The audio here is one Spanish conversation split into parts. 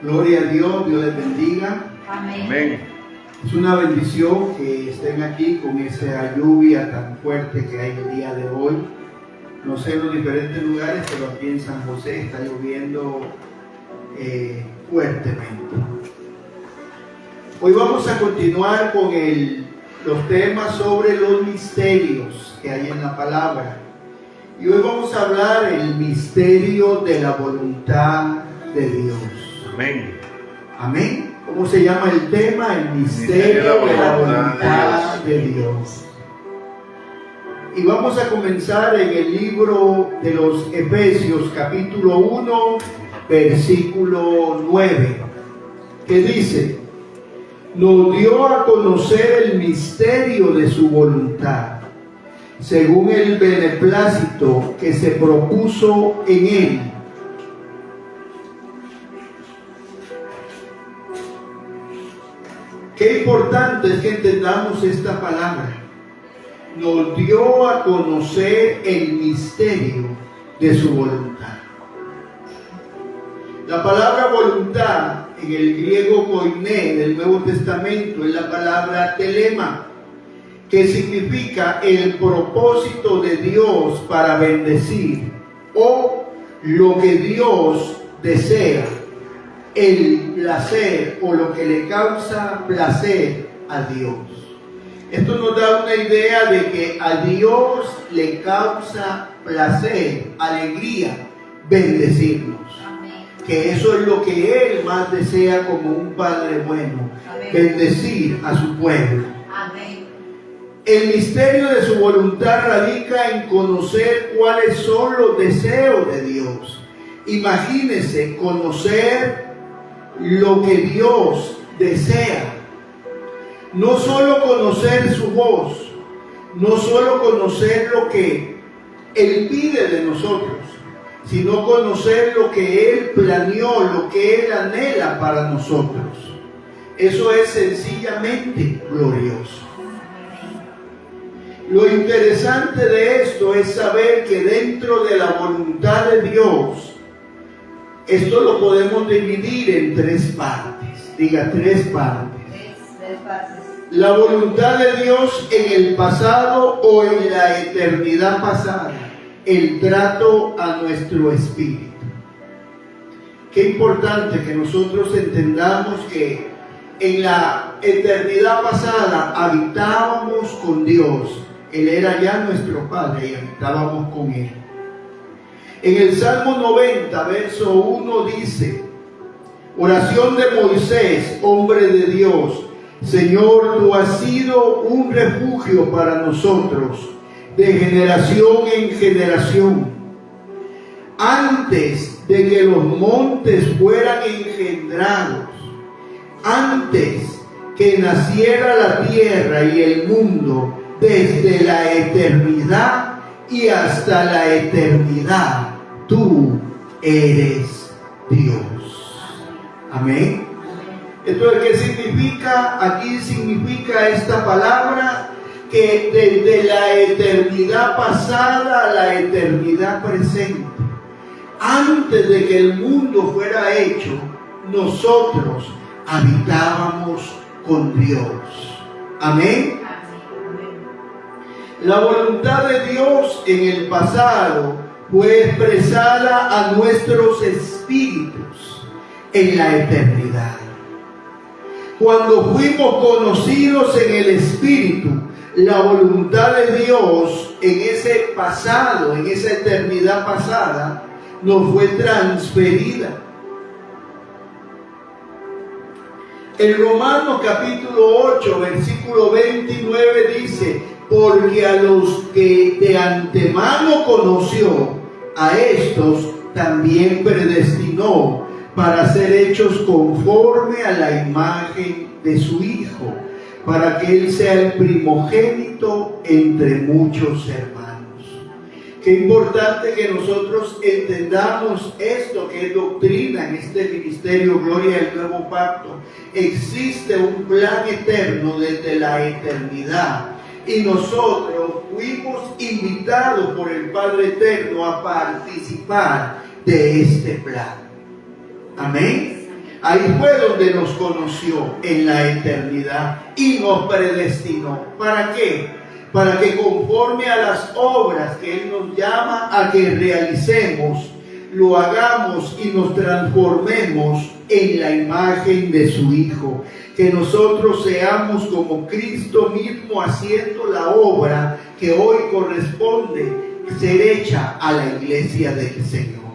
Gloria a Dios, Dios les bendiga. Amén. Amén. Es una bendición que estén aquí con esa lluvia tan fuerte que hay el día de hoy. No sé en los diferentes lugares, pero aquí en San José está lloviendo fuertemente. Hoy vamos a continuar con los temas sobre los misterios que hay en la palabra. Y hoy vamos a hablar el misterio de la voluntad de Dios. Amén. Amén. ¿Cómo se llama el tema? El misterio de la voluntad de Dios. Y vamos a comenzar en el libro de los Efesios, capítulo 1, versículo 9, que dice: nos dio a conocer el misterio de su voluntad, según el beneplácito que se propuso en él. Qué importante es que entendamos esta palabra. Nos dio a conocer el misterio de su voluntad. La palabra voluntad en el griego koiné del Nuevo Testamento es la palabra telema, que significa el propósito de Dios para bendecir, o lo que Dios desea, el placer o lo que le causa placer a Dios. Esto nos da una idea de que a Dios le causa placer, alegría, bendecirnos. Amén. Que eso es lo que Él más desea como un Padre bueno, Amén. bendecir a su pueblo. Amén. El misterio de su voluntad radica en conocer cuáles son los deseos de Dios. Imagínese conocer lo que Dios desea. No solo conocer su voz, no solo conocer lo que Él pide de nosotros, sino conocer lo que Él planeó, lo que Él anhela para nosotros. Eso es sencillamente glorioso. Lo interesante de esto es saber que dentro de la voluntad de Dios, esto lo podemos dividir en tres partes. Diga, tres partes. Tres partes. La voluntad de Dios en el pasado o en la eternidad pasada. El trato a nuestro espíritu. Qué importante que nosotros entendamos que en la eternidad pasada habitábamos con Dios. Él era ya nuestro Padre y habitábamos con Él. En el Salmo 90, verso 1 dice: oración de Moisés, hombre de Dios. Señor, tú has sido un refugio para nosotros, de generación en generación. Antes de que los montes fueran engendrados, antes que naciera la tierra y el mundo, desde la eternidad y hasta la eternidad, tú eres Dios. Amén. Entonces, ¿qué significa? Aquí significa esta palabra que desde la eternidad pasada a la eternidad presente, antes de que el mundo fuera hecho, nosotros habitábamos con Dios. Amén. La voluntad de Dios en el pasado fue expresada a nuestros espíritus en la eternidad. Cuando fuimos conocidos en el espíritu, la voluntad de Dios en ese pasado, en esa eternidad pasada, nos fue transferida. En Romanos capítulo 8, versículo 29 dice: porque a los que de antemano conoció, a estos también predestinó para ser hechos conforme a la imagen de su Hijo, para que Él sea el primogénito entre muchos hermanos. Qué importante que nosotros entendamos esto, que es doctrina en este ministerio Gloria del Nuevo Pacto. Existe un plan eterno desde la eternidad. Y nosotros fuimos invitados por el Padre Eterno a participar de este plan. Amén. Ahí fue donde nos conoció en la eternidad y nos predestinó. ¿Para qué? Para que conforme a las obras que Él nos llama a que realicemos, lo hagamos y nos transformemos en la imagen de su Hijo. Que nosotros seamos como Cristo mismo haciendo la obra que hoy corresponde ser hecha a la iglesia del Señor.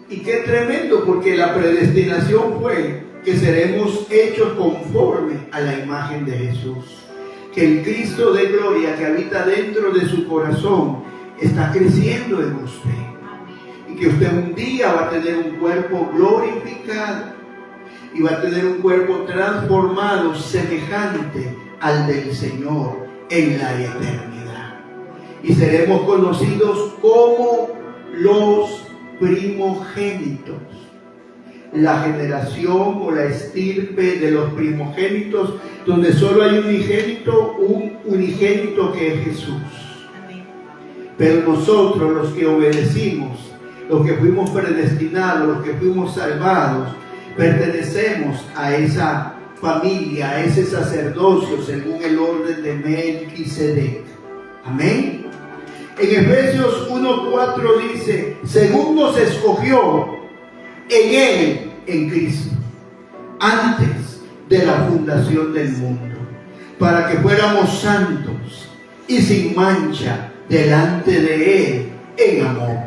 Y qué tremendo, porque la predestinación fue que seremos hechos conforme a la imagen de Jesús. Que el Cristo de gloria que habita dentro de su corazón está creciendo en usted. Y que usted un día va a tener un cuerpo glorificado y va a tener un cuerpo transformado semejante al del Señor en la eternidad. Y seremos conocidos como los primogénitos. La generación o la estirpe de los primogénitos, donde solo hay un unigénito que es Jesús. Pero nosotros, los que obedecimos, los que fuimos predestinados, los que fuimos salvados, pertenecemos a esa familia, a ese sacerdocio según el orden de Melquisedec. Amén. En Efesios 1:4 dice: según nos escogió en Él, en Cristo, antes de la fundación del mundo, para que fuéramos santos y sin mancha delante de Él en amor.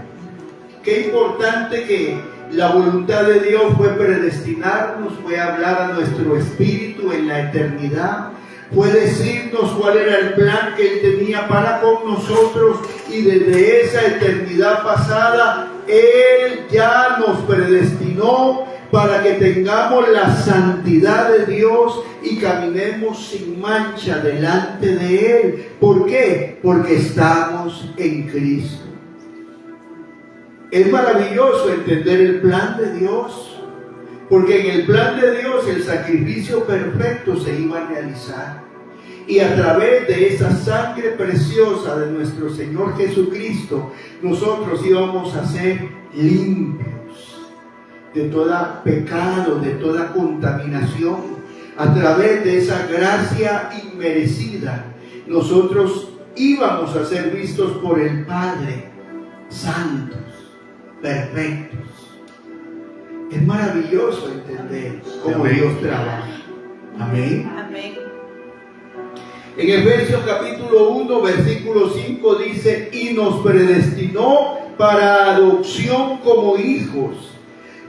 Qué importante que la voluntad de Dios fue predestinarnos, fue hablar a nuestro espíritu en la eternidad, fue decirnos cuál era el plan que Él tenía para con nosotros, y desde esa eternidad pasada Él ya nos predestinó para que tengamos la santidad de Dios y caminemos sin mancha delante de Él. ¿Por qué? Porque estamos en Cristo. Es maravilloso entender el plan de Dios, porque en el plan de Dios el sacrificio perfecto se iba a realizar. Y a través de esa sangre preciosa de nuestro Señor Jesucristo, nosotros íbamos a ser limpios de todo pecado, de toda contaminación. A través de esa gracia inmerecida, nosotros íbamos a ser vistos por el Padre, santos, perfectos. Es maravilloso entender cómo Dios trabaja. Amén. Amén. En Efesios capítulo 1, versículo 5 dice: y nos predestinó para adopción como hijos,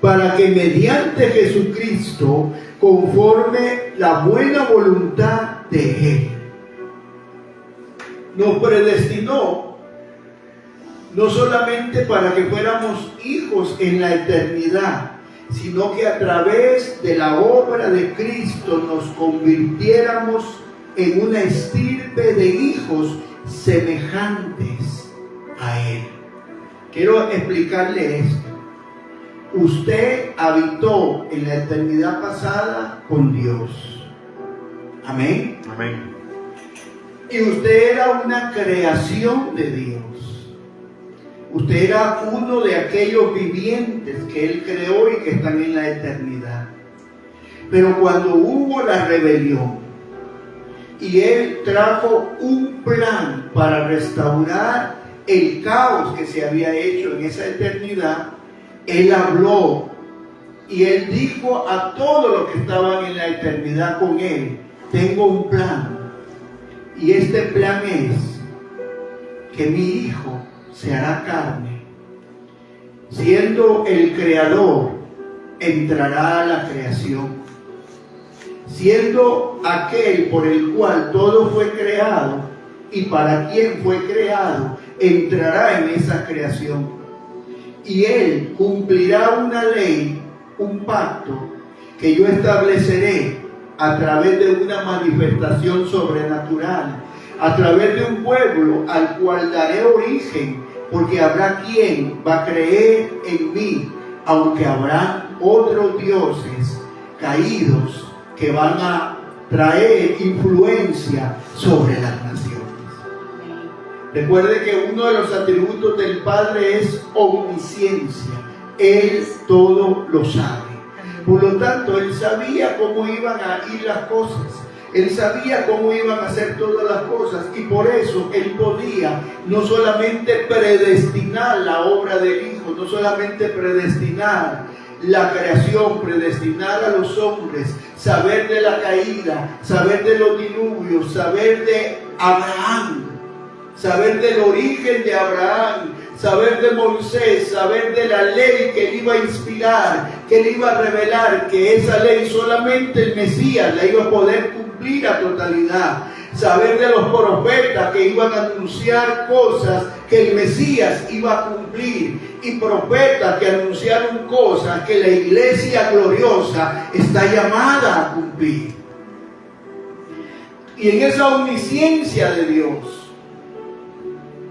para que mediante Jesucristo, conforme la buena voluntad de Él, nos predestinó no solamente para que fuéramos hijos en la eternidad, sino que a través de la obra de Cristo nos convirtiéramos en una estirpe de hijos semejantes a Él. Quiero explicarle esto. Usted habitó en la eternidad pasada con Dios. Amén. Amén. Y usted era una creación de Dios. Usted era uno de aquellos vivientes que Él creó y que están en la eternidad. Pero cuando hubo la rebelión y Él trajo un plan para restaurar el caos que se había hecho en esa eternidad, Él habló y Él dijo a todos los que estaban en la eternidad con Él: tengo un plan, y este plan es que mi Hijo se hará carne, siendo el creador, entrará a la creación, siendo aquel por el cual todo fue creado y para quien fue creado, entrará en esa creación, y Él cumplirá una ley, un pacto que yo estableceré a través de una manifestación sobrenatural, a través de un pueblo al cual daré origen, porque habrá quien va a creer en mí, aunque habrá otros dioses caídos que van a traer influencia sobre las naciones. Recuerde que uno de los atributos del Padre es omnisciencia, Él todo lo sabe. Por lo tanto, Él sabía cómo iban a ir las cosas. Él sabía cómo iban a hacer todas las cosas, y por eso Él podía no solamente predestinar la obra del Hijo, no solamente predestinar la creación, predestinar a los hombres, saber de la caída, saber de los diluvios, saber de Abraham, saber del origen de Abraham, saber de Moisés, saber de la ley que Él iba a inspirar, que Él iba a revelar, que esa ley solamente el Mesías la iba a poder cumplir a totalidad, saber de los profetas que iban a anunciar cosas que el Mesías iba a cumplir, y profetas que anunciaron cosas que la iglesia gloriosa está llamada a cumplir. Y en esa omnisciencia de Dios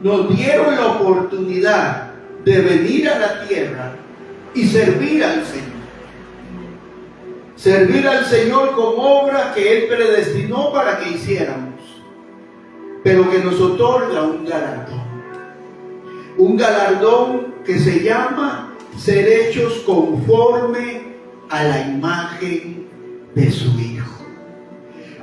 nos dieron la oportunidad de venir a la tierra y servir al Señor. Servir al Señor con obras que Él predestinó para que hiciéramos, pero que nos otorga un galardón. Un galardón que se llama ser hechos conforme a la imagen de su Hijo.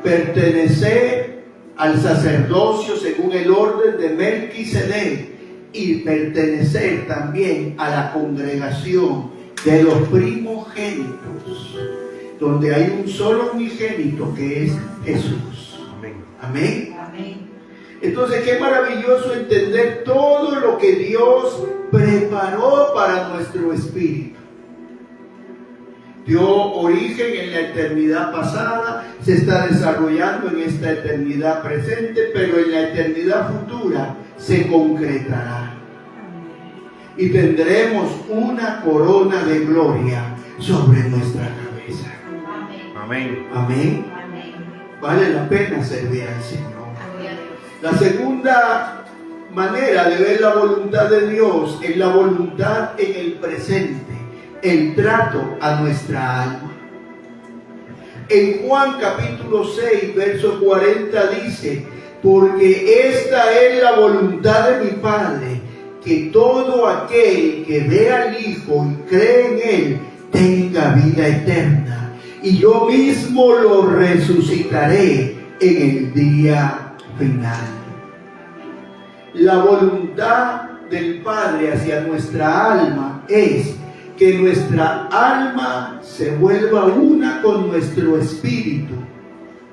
Pertenecer al sacerdocio según el orden de Melquisedec y pertenecer también a la congregación de los primogénitos, donde hay un solo unigénito que es Jesús. Amén. Amén. Entonces, qué maravilloso entender todo lo que Dios preparó para nuestro espíritu. Dio origen en la eternidad pasada, se está desarrollando en esta eternidad presente, pero en la eternidad futura se concretará. Y tendremos una corona de gloria sobre nuestra cabeza. Amén. Amén. Amén. Vale la pena servir al Señor. Amén. La segunda manera de ver la voluntad de Dios es la voluntad en el presente, el trato a nuestra alma. En Juan capítulo 6, verso 40 dice: porque esta es la voluntad de mi Padre, que todo aquel que ve al Hijo y cree en Él tenga vida eterna, y yo mismo lo resucitaré en el día final. La voluntad del Padre hacia nuestra alma es que nuestra alma se vuelva una con nuestro espíritu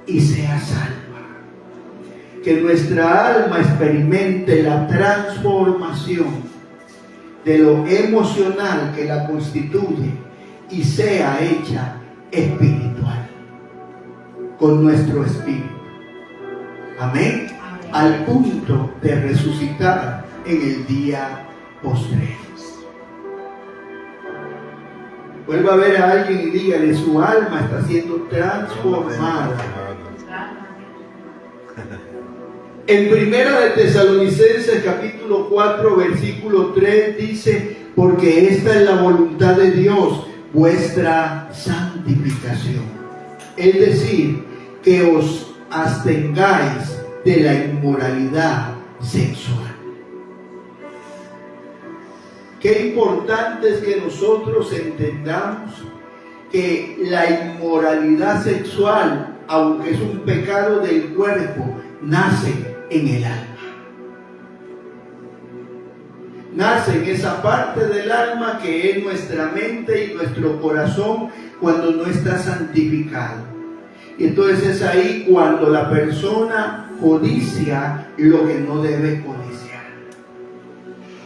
y sea salva. Que nuestra alma experimente la transformación de lo emocional que la constituye y sea hecha espiritual con nuestro espíritu. Amén. Al punto de resucitar en el día postrero. Vuelva a ver a alguien y dígale: su alma está siendo transformada. En Primera de Tesalonicenses capítulo 4 versículo 3 dice: porque esta es la voluntad de Dios, vuestra santificación. Es decir, que os abstengáis de la inmoralidad sexual. Qué importante es que nosotros entendamos que la inmoralidad sexual, aunque es un pecado del cuerpo, nace en el alma. Nace en esa parte del alma que es nuestra mente y nuestro corazón cuando no está santificado. Y entonces es ahí cuando la persona codicia lo que no debe codiciar.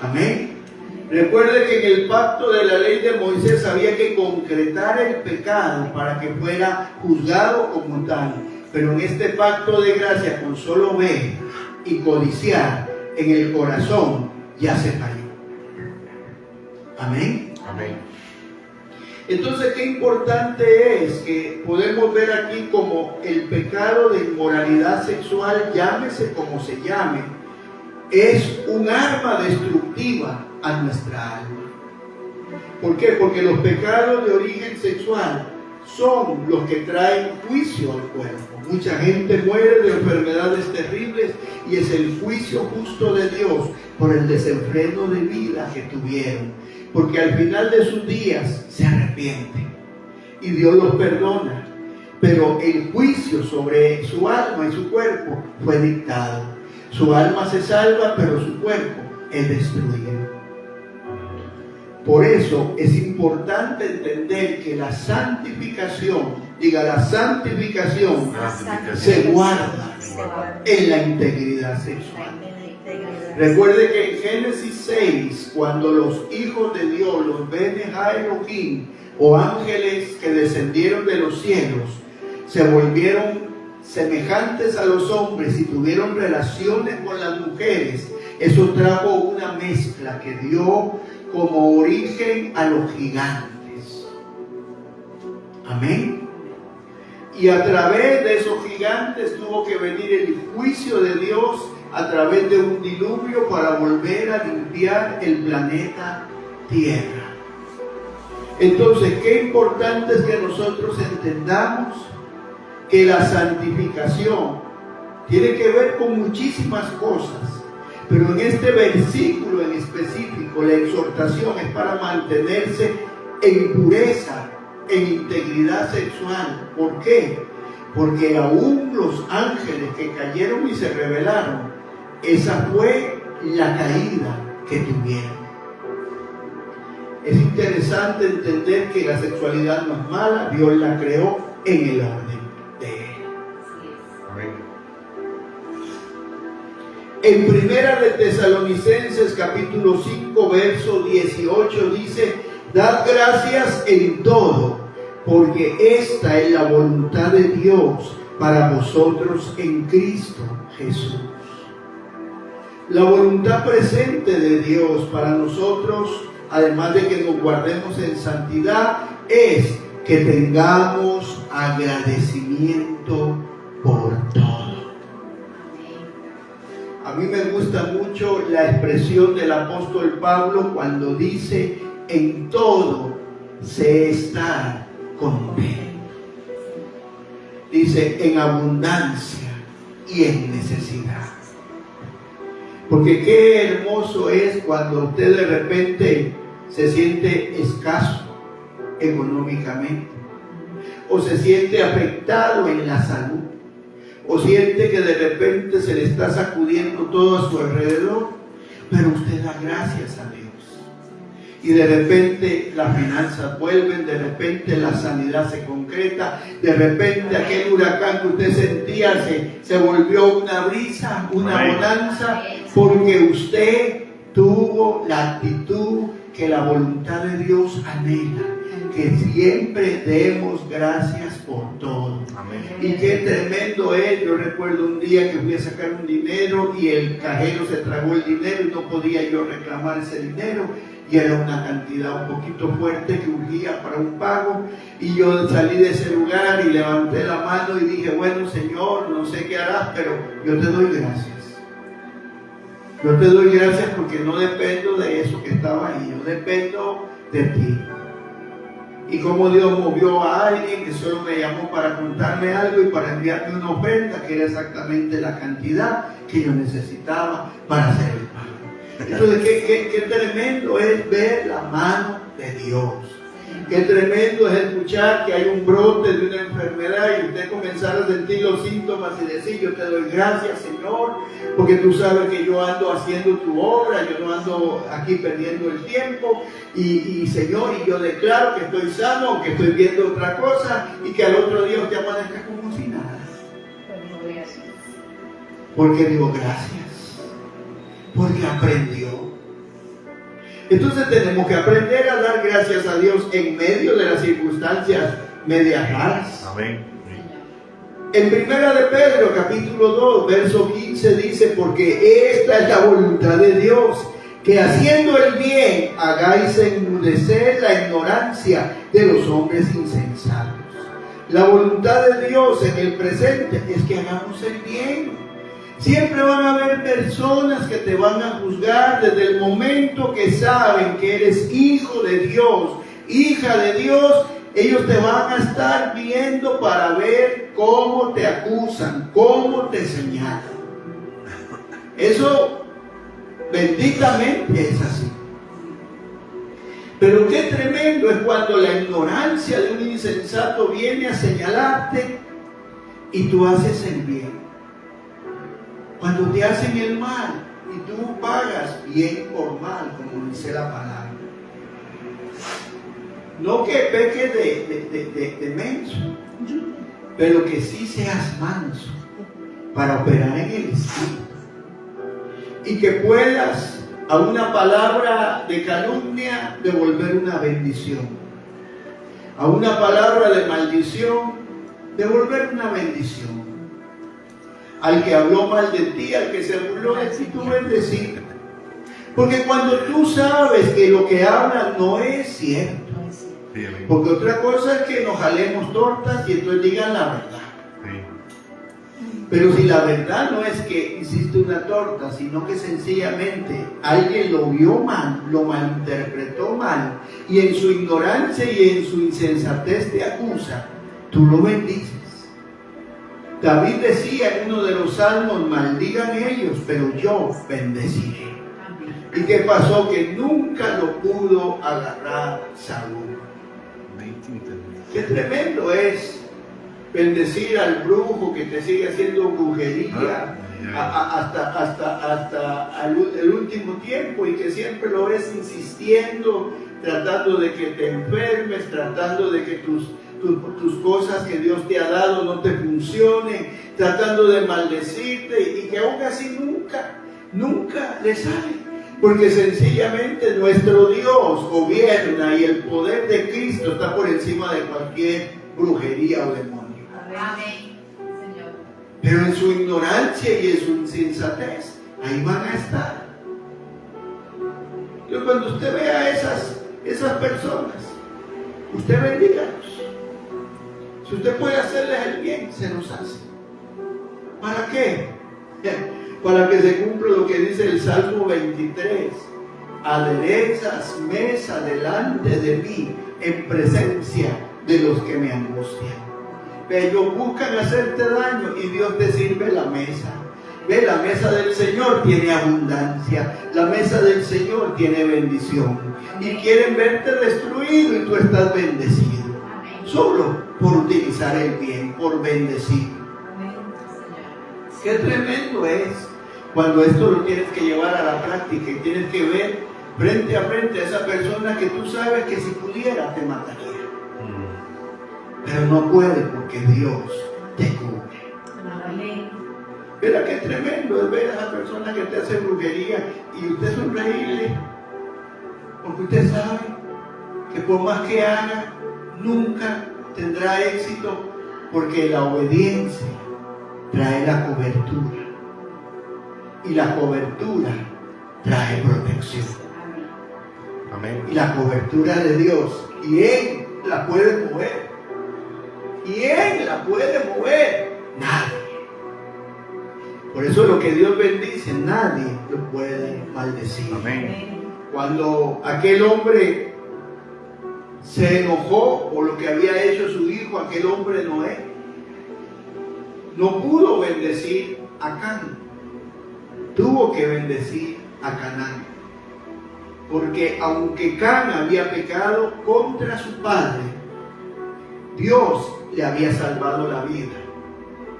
Amén. Recuerde que en el pacto de la ley de Moisés había que concretar el pecado para que fuera juzgado como tal. Pero en este pacto de gracia, con solo ver y codiciar en el corazón, ya se falló. Amén. Amén. Entonces, qué importante es que podemos ver aquí como el pecado de inmoralidad sexual, llámese como se llame, es un arma destructiva a nuestra alma. ¿Por qué? Porque los pecados de origen sexual son los que traen juicio al cuerpo. Mucha gente muere de enfermedades terribles y es el juicio justo de Dios por el desenfreno de vida que tuvieron. Porque al final de sus días se arrepienten y Dios los perdona. Pero el juicio sobre su alma y su cuerpo fue dictado. Su alma se salva, pero su cuerpo es destruido. Por eso es importante entender que la santificación, la santificación se guarda en la integridad sexual. Recuerde que en Génesis 6, cuando los hijos de Dios, los Bene Elohim, o ángeles que descendieron de los cielos, se volvieron semejantes a los hombres y tuvieron relaciones con las mujeres, eso trajo una mezcla que dio como origen a los gigantes. Amén. Y a través de esos gigantes tuvo que venir el juicio de Dios a través de un diluvio para volver a limpiar el planeta Tierra. Entonces, qué importante es que nosotros entendamos que la santificación tiene que ver con muchísimas cosas, pero en este versículo en específico la exhortación es para mantenerse en pureza, en integridad sexual. ¿Por qué? Porque aún los ángeles que cayeron y se rebelaron, esa fue la caída que tuvieron. Es interesante entender que la sexualidad no es mala, Dios la creó en el orden de Él. En Primera de Tesalonicenses capítulo 5 verso 18 dice: dad gracias en todo, porque esta es la voluntad de Dios para vosotros en Cristo Jesús. La voluntad presente de Dios para nosotros, además de que nos guardemos en santidad, es que tengamos agradecimiento por todo. A mí me gusta mucho la expresión del apóstol Pablo cuando dice: en todo se está contento. Dice: en abundancia y en necesidad. Porque qué hermoso es cuando usted de repente se siente escaso económicamente, o se siente afectado en la salud, o siente que de repente se le está sacudiendo todo a su alrededor, pero usted da gracias a Dios. Y de repente las finanzas vuelven, de repente la sanidad se concreta, de repente aquel huracán que usted sentía se volvió una brisa, una bonanza, porque usted tuvo la actitud que la voluntad de Dios anhela, que siempre demos gracias por todo. Amén. Y qué tremendo es. Yo recuerdo un día que fui a sacar un dinero y el cajero se tragó el dinero y no podía yo reclamar ese dinero, y era una cantidad un poquito fuerte que urgía para un pago, y yo salí de ese lugar y levanté la mano y dije: bueno, Señor, no sé qué harás, pero yo te doy gracias. Yo te doy gracias porque no dependo de eso que estaba ahí, yo dependo de ti. Y como Dios movió a alguien que solo me llamó para contarme algo y para enviarme una ofrenda que era exactamente la cantidad que yo necesitaba para hacer el pago. Entonces, qué tremendo es ver la mano de Dios. Qué tremendo es escuchar que hay un brote de una enfermedad y usted comenzar a sentir los síntomas y decir: yo te doy gracias, Señor, porque tú sabes que yo ando haciendo tu obra, yo no ando aquí perdiendo el tiempo, y Señor, y yo declaro que estoy sano, que estoy viendo otra cosa, y que al otro día usted amanezca como si nada. Porque digo gracias, porque aprendió. Entonces tenemos que aprender a dar gracias a Dios en medio de las circunstancias medias raras. Amén. En Primera de Pedro, capítulo 2, verso 15 dice: porque esta es la voluntad de Dios, que haciendo el bien hagáis enmudecer la ignorancia de los hombres insensatos. La voluntad de Dios en el presente es que hagamos el bien. Siempre van a haber personas que te van a juzgar desde el momento que saben que eres hijo de Dios, hija de Dios, Ellos te van a estar viendo para ver cómo te acusan, cómo te señalan. Eso benditamente es así. Pero qué tremendo es cuando la ignorancia de un insensato viene a señalarte y tú haces el bien. Cuando te hacen el mal y tú pagas bien por mal, como dice la palabra. No que peques de menso, pero que sí seas manso para operar en el espíritu. Y que puedas a una palabra de calumnia devolver una bendición. A una palabra de maldición devolver una bendición. Al que habló mal de ti, al que se burló de ti, tú bendecir. Porque cuando tú sabes que lo que hablan no es cierto. Porque otra cosa es que nos jalemos tortas y entonces digan la verdad. Pero si la verdad no es que hiciste una torta, sino que sencillamente alguien lo vio mal, lo malinterpretó mal, y en su ignorancia y en su insensatez te acusa, tú lo bendices. David decía en uno de los salmos, maldigan ellos, pero yo bendeciré. ¿Y qué pasó? Que nunca lo pudo agarrar Saúl. Qué tremendo es bendecir al brujo que te sigue haciendo brujería hasta el último tiempo y que siempre lo ves insistiendo, tratando de que te enfermes, tratando de que tus cosas que Dios te ha dado no te funcionen, tratando de maldecirte y que aún así nunca le sale. Porque sencillamente nuestro Dios gobierna y el poder de Cristo está por encima de cualquier brujería o demonio. Amén, Señor. Pero en su ignorancia y en su insensatez, ahí van a estar. Entonces cuando usted vea a esas personas, usted bendígalos. Si usted puede hacerles el bien, se los hace. ¿Para qué? Para que se cumpla lo que dice el Salmo 23. Aderezas mesa delante de mí en presencia de los que me angustian. Ellos buscan hacerte daño y Dios te sirve la mesa. Ve, la mesa del Señor tiene abundancia, la mesa del Señor tiene bendición. Y quieren verte destruido y tú estás bendecido. Solo por utilizar el bien, por bendecir. Qué tremendo es cuando esto lo tienes que llevar a la práctica y tienes que ver frente a frente a esa persona que tú sabes que si pudiera te mataría. Pero no puede porque Dios te cubre. Mira qué tremendo es ver a esa persona que te hace brujería y usted sonreírle, porque usted sabe que por más que haga, nunca tendrá éxito, porque la obediencia trae la cobertura y la cobertura trae protección. Amén. Y la cobertura de Dios, ¿quién la puede mover? ¿Quién la puede mover? Nadie. Por eso lo que Dios bendice, nadie lo puede maldecir. Amén. Cuando aquel hombre se enojó por lo que había hecho su hijo, aquel hombre Noé, no pudo bendecir a Cán, tuvo que bendecir a Canaán. Porque aunque Cán había pecado contra su padre, Dios le había salvado la vida.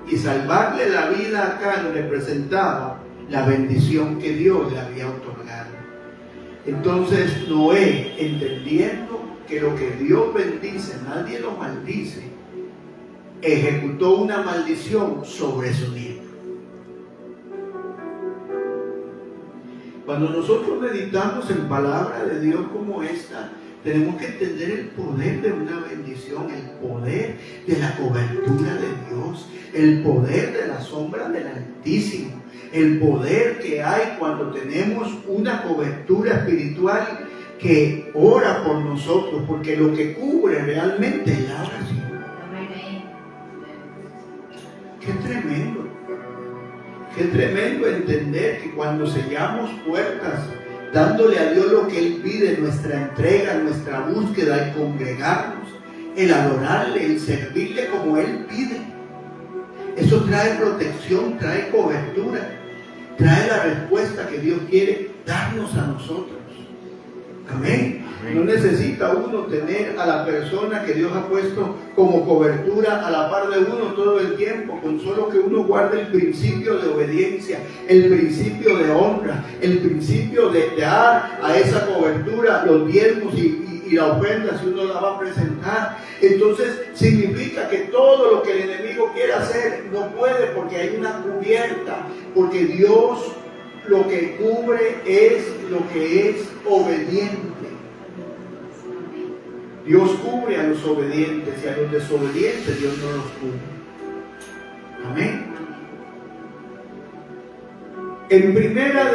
Y salvarle la vida a Cán representaba la bendición que Dios le había otorgado. Entonces Noé, entendiendo que lo que Dios bendice, nadie lo maldice, ejecutó una maldición sobre su nieto. Cuando nosotros meditamos en palabra de Dios como esta, tenemos que entender el poder de una bendición, el poder de la cobertura de Dios, el poder de la sombra del Altísimo, el poder que hay cuando tenemos una cobertura espiritual que ora por nosotros, porque lo que cubre realmente es la oración. Qué tremendo. Qué tremendo entender que cuando sellamos puertas, dándole a Dios lo que Él pide, nuestra entrega, nuestra búsqueda, el congregarnos, el adorarle, el servirle como Él pide. Eso trae protección, trae cobertura, trae la respuesta que Dios quiere darnos a nosotros. Amén. No necesita uno tener a la persona que Dios ha puesto como cobertura a la par de uno todo el tiempo, con solo que uno guarde el principio de obediencia, el principio de honra, el principio de dar a esa cobertura los diezmos y la ofrenda si uno la va a presentar. Entonces significa que todo lo que el enemigo quiere hacer no puede, porque hay una cubierta, porque Dios lo que cubre es lo que es obediente. Dios cubre a los obedientes y a los desobedientes Dios no los cubre. Amén. En primera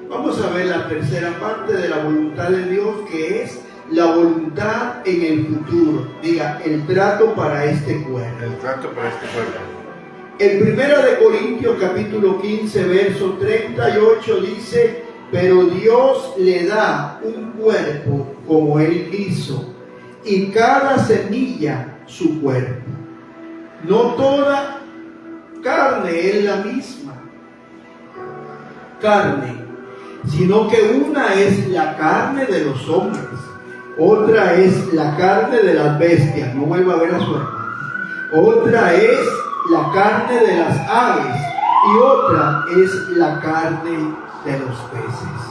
vamos a ver la tercera parte de la voluntad de Dios, que es la voluntad en el futuro. Diga, el trato para este cuerpo. El trato para este cuerpo. En primera de Corintios capítulo 15 verso 38 dice: pero Dios le da un cuerpo como Él quiso, y cada semilla su cuerpo. No toda carne es la misma carne, sino que una es la carne de los hombres, otra es la carne de las bestias, no vuelva a ver a su hermano, otra es la carne de las aves, y otra es la carne de los peces.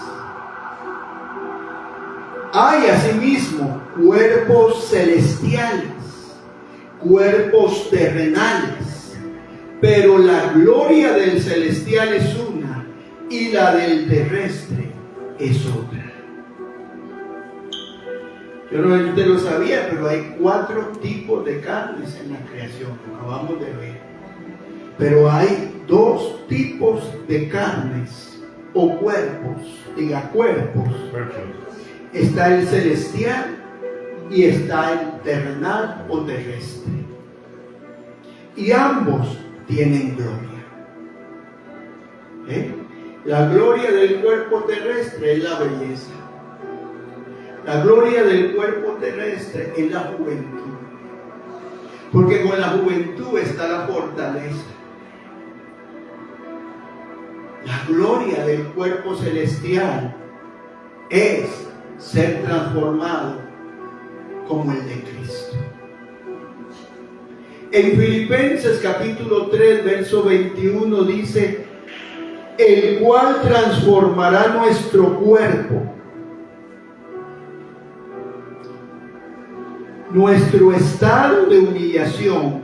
Hay asimismo cuerpos celestiales, cuerpos terrenales, pero la gloria del celestial es una y la del terrestre es otra. Yo no sé si usted lo sabía, pero hay 4 tipos de carnes en la creación, lo acabamos de ver. Pero hay 2 tipos de carnes o cuerpos, diga cuerpos. Está el celestial y está el terrenal o terrestre. Y ambos tienen gloria. La gloria del cuerpo terrestre es la belleza. La gloria del cuerpo terrestre es la juventud. Porque con la juventud está la fortaleza. La gloria del cuerpo celestial es ser transformado como el de Cristo. En Filipenses capítulo 3 verso 21 dice: el cual transformará nuestro cuerpo, nuestro estado de humillación,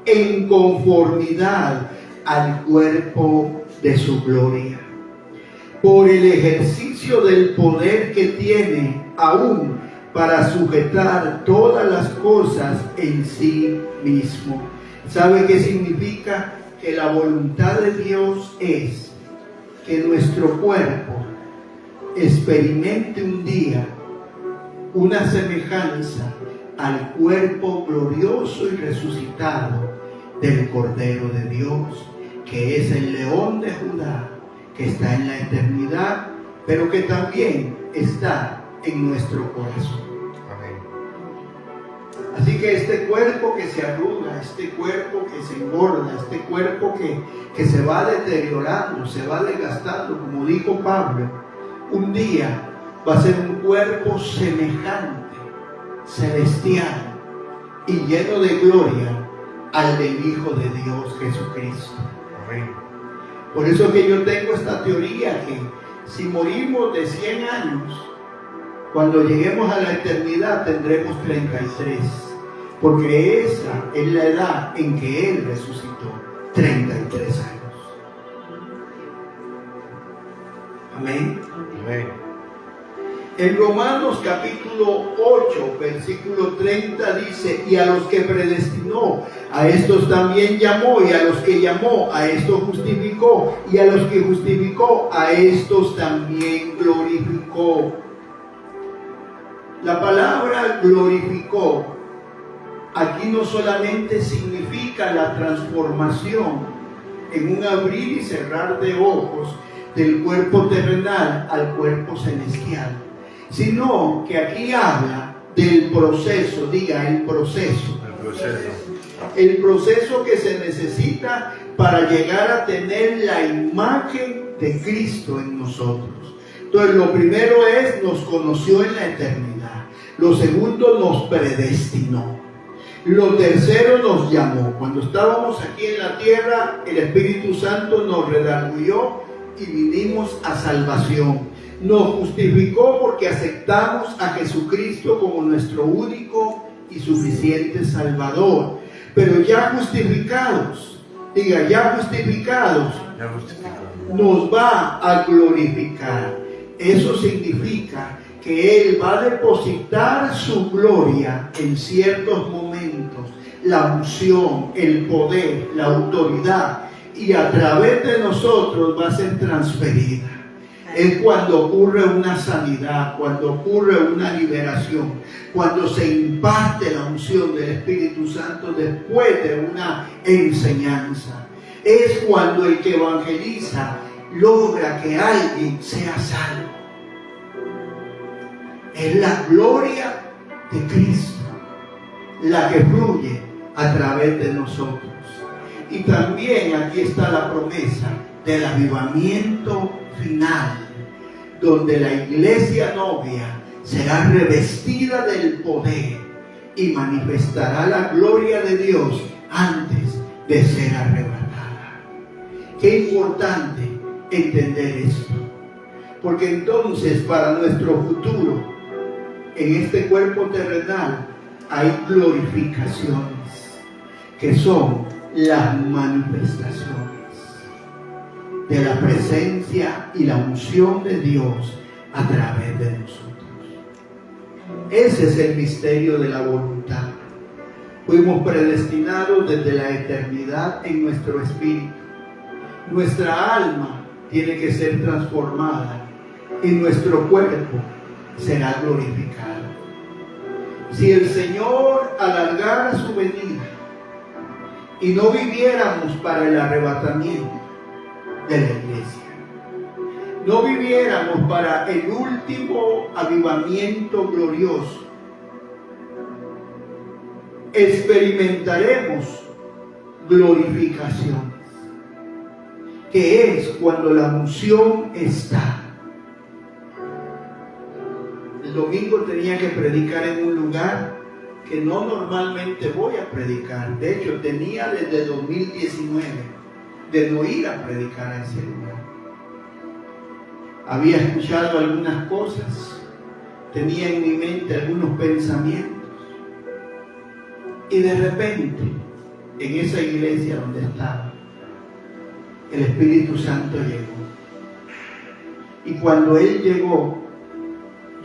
en conformidad al cuerpo de su gloria, por el ejercicio del poder que tiene aún para sujetar todas las cosas en sí mismo. ¿Sabe qué significa? Que la voluntad de Dios es que nuestro cuerpo experimente un día una semejanza al cuerpo glorioso y resucitado del Cordero de Dios, que es el León de Judá, que está en la eternidad, pero que también está en nuestro corazón. Amén. Así que este cuerpo que se arruga, este cuerpo que se engorda, este cuerpo que se va deteriorando, se va desgastando, como dijo Pablo, un día va a ser un cuerpo semejante, celestial y lleno de gloria al del Hijo de Dios, Jesucristo. Amén. Por eso que yo tengo esta teoría que si morimos de 100 años, cuando lleguemos a la eternidad tendremos 33, porque esa es la edad en que Él resucitó, 33 años. Amén. Amén. En Romanos capítulo 8, versículo 30 dice: y a los que predestinó, a estos también llamó, y a los que llamó, a estos justificó, y a los que justificó, a estos también glorificó. La palabra glorificó aquí no solamente significa la transformación en un abrir y cerrar de ojos del cuerpo terrenal al cuerpo celestial, sino que aquí habla del proceso, diga el proceso. El proceso. El proceso que se necesita para llegar a tener la imagen de Cristo en nosotros. Entonces, lo primero es, nos conoció en la eternidad. Lo segundo, nos predestinó. Lo tercero, nos llamó. Cuando estábamos aquí en la tierra, el Espíritu Santo nos redarguyó y vinimos a salvación. Nos justificó porque aceptamos a Jesucristo como nuestro único y suficiente Salvador. Pero ya justificados, diga, ya justificados, Ya justificado. nos va a glorificar. Eso significa que Él va a depositar su gloria en ciertos momentos, la unción, el poder, la autoridad, y a través de nosotros va a ser transferida. Es cuando ocurre una sanidad, cuando ocurre una liberación, cuando se imparte la unción del Espíritu Santo después de una enseñanza. Es cuando el que evangeliza logra que alguien sea salvo. Es la gloria de Cristo la que fluye a través de nosotros. Y también aquí está la promesa del avivamiento final, donde la iglesia novia será revestida del poder y manifestará la gloria de Dios antes de ser arrebatada. Qué importante entender esto, porque entonces para nuestro futuro en este cuerpo terrenal hay glorificaciones que son las manifestaciones de la presencia y la unción de Dios a través de nosotros. Ese es el misterio de la voluntad. Fuimos predestinados desde la eternidad en nuestro espíritu. Nuestra alma tiene que ser transformada y nuestro cuerpo será glorificado. Si el Señor alargara su venida y no viviéramos para el arrebatamiento de la iglesia, no viviéramos para el último avivamiento glorioso, experimentaremos glorificaciones, que es cuando la unción está. El domingo tenía que predicar en un lugar que no normalmente voy a predicar. De hecho, tenía desde 2019 de no ir a predicar a ese lugar. Había escuchado algunas cosas, tenía en mi mente algunos pensamientos, y de repente, en esa iglesia donde estaba, el Espíritu Santo llegó. Y cuando Él llegó,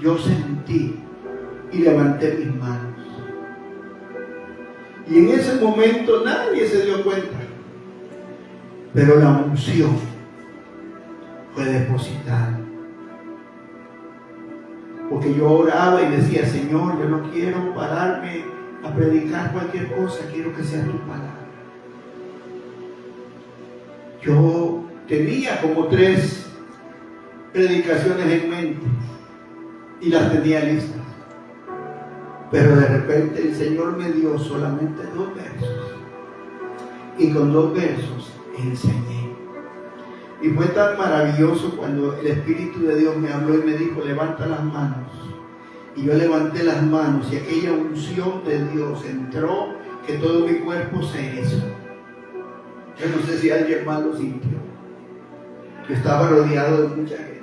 yo sentí y levanté mis manos. Y en ese momento nadie se dio cuenta, pero la unción fue depositada. Porque yo oraba y decía: Señor, yo no quiero pararme a predicar cualquier cosa, quiero que sea tu palabra. Yo tenía como 3 predicaciones en mente y las tenía listas. Pero de repente el Señor me dio solamente 2 versos. Y con 2 versos enseñé. Y fue tan maravilloso cuando el Espíritu de Dios me habló y me dijo: levanta las manos. Y yo levanté las manos y aquella unción de Dios entró, que todo mi cuerpo se hizo. Yo no sé si alguien más lo sintió. Yo estaba rodeado de mucha gente.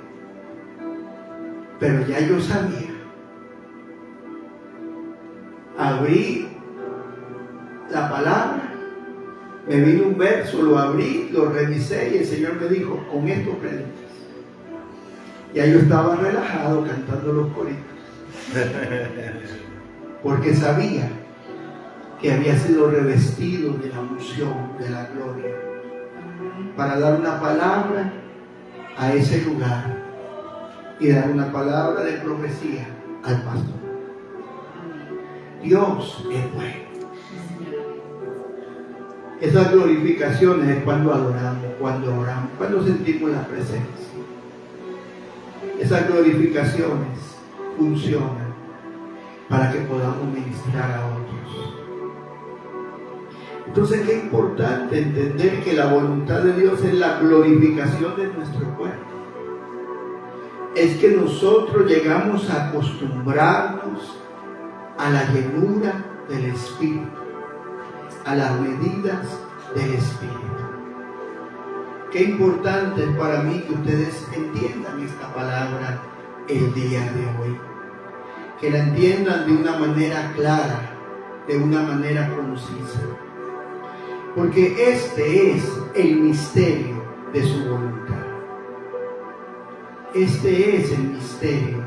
Pero ya yo sabía. Abrí la palabra, me vino un verso, lo abrí, lo revisé y el Señor me dijo: con esto predicas. Ya yo estaba relajado cantando los coritos, porque sabía que había sido revestido de la unción, de la gloria, para dar una palabra a ese lugar y dar una palabra de profecía al pastor. Dios es bueno. Esas glorificaciones es cuando adoramos, cuando oramos, cuando sentimos la presencia. Esas glorificaciones funcionan. para que podamos ministrar a otros. Entonces, qué importante entender que la voluntad de Dios es la glorificación de nuestro cuerpo. Es que nosotros llegamos a acostumbrarnos a la llenura del Espíritu, a las medidas del Espíritu. Qué importante es para mí que ustedes entiendan esta palabra el día de hoy. Que la entiendan de una manera clara, de una manera concisa. Porque este es el misterio de su voluntad. Este es el misterio.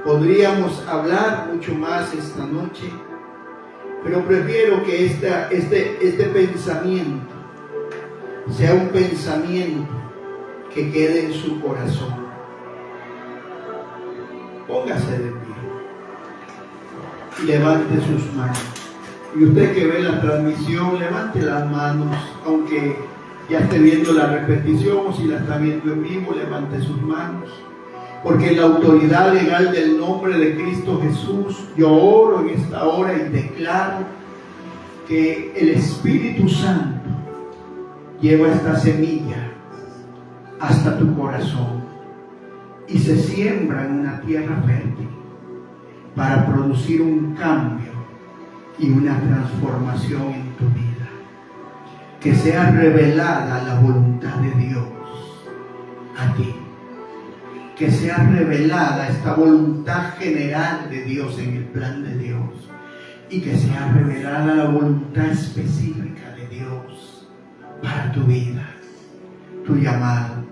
Podríamos hablar mucho más esta noche, pero prefiero que este pensamiento sea un pensamiento que quede en su corazón. Póngase de pie y levante sus manos. Y usted que ve la transmisión, levante las manos, aunque ya esté viendo la repetición o si la está viendo en vivo, levante sus manos. Porque en la autoridad legal del nombre de Cristo Jesús, yo oro en esta hora y declaro que el Espíritu Santo lleva esta semilla hasta tu corazón y se siembra en una tierra fértil para producir un cambio y una transformación en tu vida. Que sea revelada la voluntad de Dios a ti. Que sea revelada esta voluntad general de Dios en el plan de Dios. Y que sea revelada la voluntad específica de Dios para tu vida, tu llamado,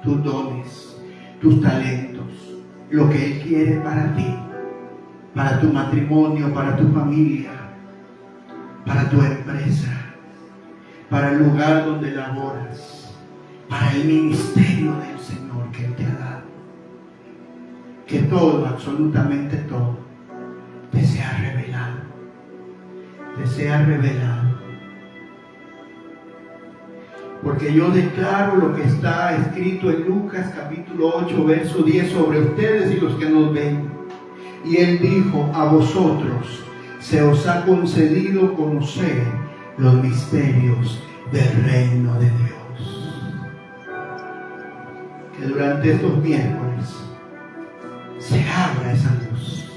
tus dones, tus talentos, lo que Él quiere para ti, para tu matrimonio, para tu familia, para tu empresa, para el lugar donde laboras, para el ministerio del Señor que Él te ha dado. Que todo, absolutamente todo, te sea revelado. Te sea revelado. Porque yo declaro lo que está escrito en Lucas capítulo 8, verso 10 sobre ustedes y los que nos ven. Y Él dijo: a vosotros se os ha concedido conocer los misterios del reino de Dios. Que durante estos miércoles se abra esa luz.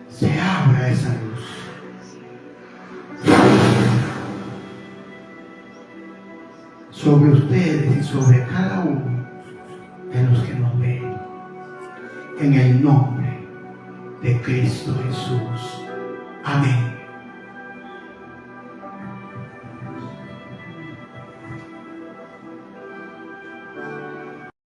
Se abra esa luz. Sobre ustedes y sobre cada uno de los que nos ven. En el nombre de Cristo Jesús. Amén.